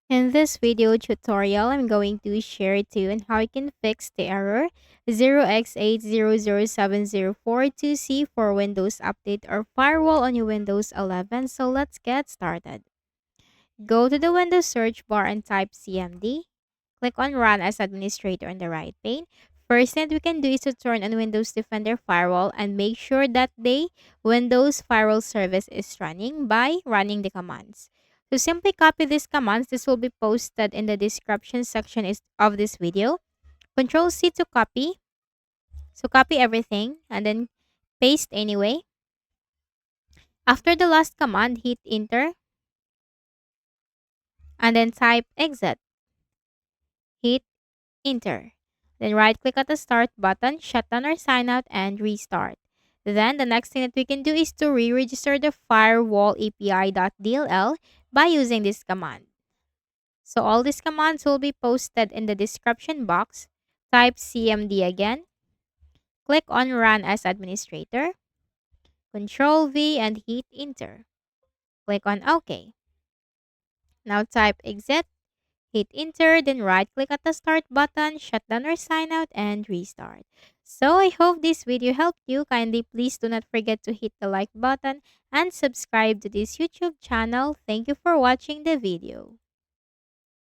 In this video tutorial, I'm going to share to you on how you can fix the error 0x8007042c for Windows Update or Firewall on your Windows 11. So let's get started. Go to the Windows search bar and type CMD. Click on Run as Administrator on the right pane. First thing we can do is to turn on Windows Defender Firewall and make sure that the Windows Firewall service is running by running the commands. To simply copy these commands, this will be posted in the description section of this video. Control C to copy. So copy everything and then paste anyway. After the last command, hit enter and then type exit. Hit enter. Then right click at the start button, shut down or sign out and restart. Then the next thing that we can do is to re-register the firewall API.dll by using this command. So all these commands will be posted in the description box. Type CMD again. Click on run as administrator. Control V and hit enter. Click on OK. Now type exit. Hit enter, then right click at the start button, shut down or sign out, and restart. So I hope this video helped you. Kindly please do not forget to hit the like button and subscribe to this YouTube channel. Thank you for watching the video.